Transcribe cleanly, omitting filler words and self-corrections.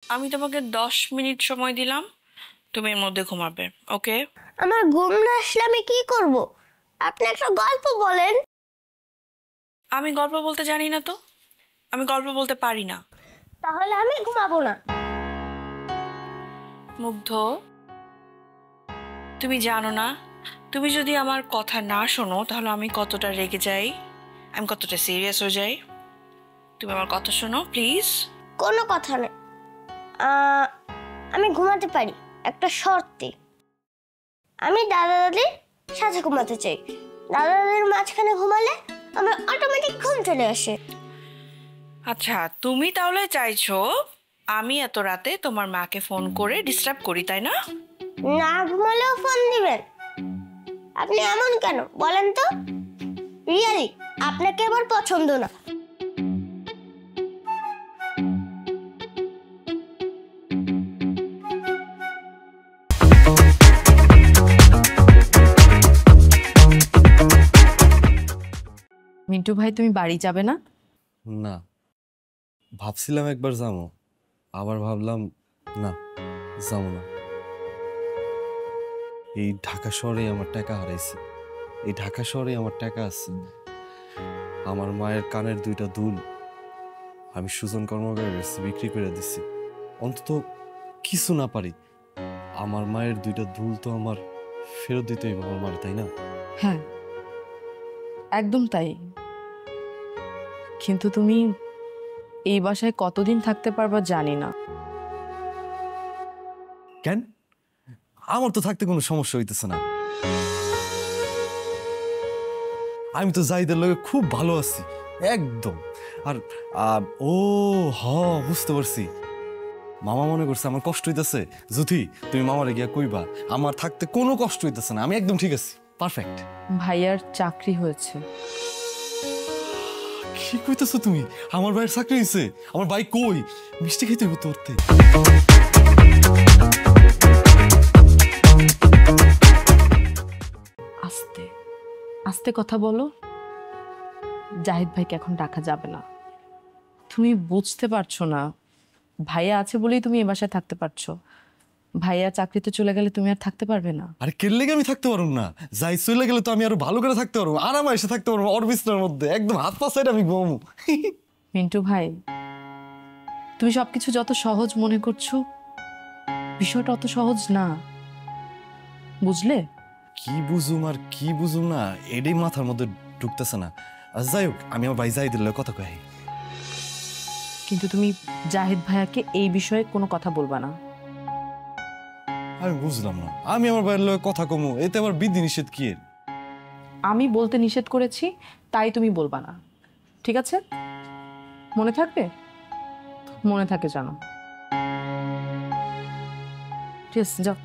আমি তোমাকে 10 মিনিট সময় দিলাম, তুমি এর মধ্যে ঘুমাবে, ওকে? আমার ঘুম না আসলে আমি কি করব? আপনি একটা গল্প বলেন। আমি গল্প বলতে জানি না তো, আমি গল্প বলতে পারি না। তাহলে আমি ঘুমাবো না। মুগ্ধ, তুমি জানো না, তুমি যদি আমার কথা না শোনো তাহলে আমি কতটা রেগে যাই, আমি কতটা সিরিয়াস হয়ে যাই। তুমি আমার কথা শোনো প্লিজ। কোনো কথা নেই। আমি ঘুমাতে পারি একটা শর্তে। আমি দাদা দাদির সাথে ঘুমাতে চাই। দাদা দাদির মাঝখানে ঘুমালে আমার অটোমেটিক ঘুম চলে আসে। আচ্ছা, তুমি তাহলে চাইছো আমি এত রাতে তোমার মাকে ফোন করে ডিস্টার্ব করি, তাই না? না ঘুমালেও ফোন দিবেন? আপনি এমন কেন বলেন তো? রিয়ালি আপনাকে আমার পছন্দ না। মিন্টু ভাই, তুমি বাড়ি যাবে না? না, ভাবছিলাম একবার যাবো, আবার ভাবলাম না, যাবো না। এই ঢাকা শহরে আমার টাকা হারাইছি, এই ঢাকা শহরে আমার টাকা আছে। আমার মায়ের কানের 2টা দুল আমি সুজন কর্মকারের কাছে বিক্রি করে দিছি। অন্তত কিছু না পারি, আমার মায়ের 2টা দুল তো আমার ফেরত দিতে হইব আমার মার, তাই না? হ্যাঁ, একদম তাই। কিন্তু তুমি এই বাসায় কতদিন থাকতে পারবা জানি না। কেন? আমার তো থাকতে কোনো সমস্যা হইতেছে না। আমি তো জাহিদের লগে খুব ভালো আছি একদম। আর ও হ, বুঝতে পারছি, মামা মনে করছে আমার কষ্ট হইতেছে। যুথি, তুমি মামারে গিয়া কইবা আমার থাকতে কোনো কষ্ট হইতেছে না, আমি একদম ঠিক আছি, পারফেক্ট। ভাইয়ার চাকরি হয়েছে। কি কইতেছো তুমি? আমার ভাইয়ের চাকরি হইছে? আমার ভাই কই? মিষ্টি খাইতে হইব তোরতে। আস্তে আস্তে কথা বলো। জাহিদ ভাইকে এখন ডাকা যাবে না। তুমি বুঝতে পারছো না, ভাইয়া আছে বলেই তুমি এ বাসায় থাকতে পারছো। ভাইয়া চাকরিতে চলে গেলে তুমি আর থাকতে পারবে না। আরে কেলে আমি থাকতে পারবো না? যাই চলে গেলে তো আমি আরো ভালো করে থাকতে পারবো, আরামে এসে থাকতে পারবো ওর বিছনার মধ্যে, একদম হাত পা সাইড আমি ঘুমাবো। মিন্টু ভাই, তুমি সবকিছু যত সহজ মনে করছো, বিষয়টা অত সহজ না, বুঝলে? কি বুঝুম আর কি বুঝুম না এটাই মাথার মধ্যে ঢুকতেছে না। যাই হোক, আমি আমার ভাই জাহিদের লগে কথা কই। কিন্তু তুমি জাহিদ ভাইয়াকে এই বিষয়ে কোনো কথা বলবা না। আমি বুঝলাম না, আমি আমার ভাইয়ের লগে কথা কমু, এতে আবার বিধি নিষেধ কি এর? আমি বলতে নিষেধ করেছি, তাই তুমি বলবা না, ঠিক আছে? মনে থাকবে? মনে থাকে জানো। ঠিক আছে, যাও।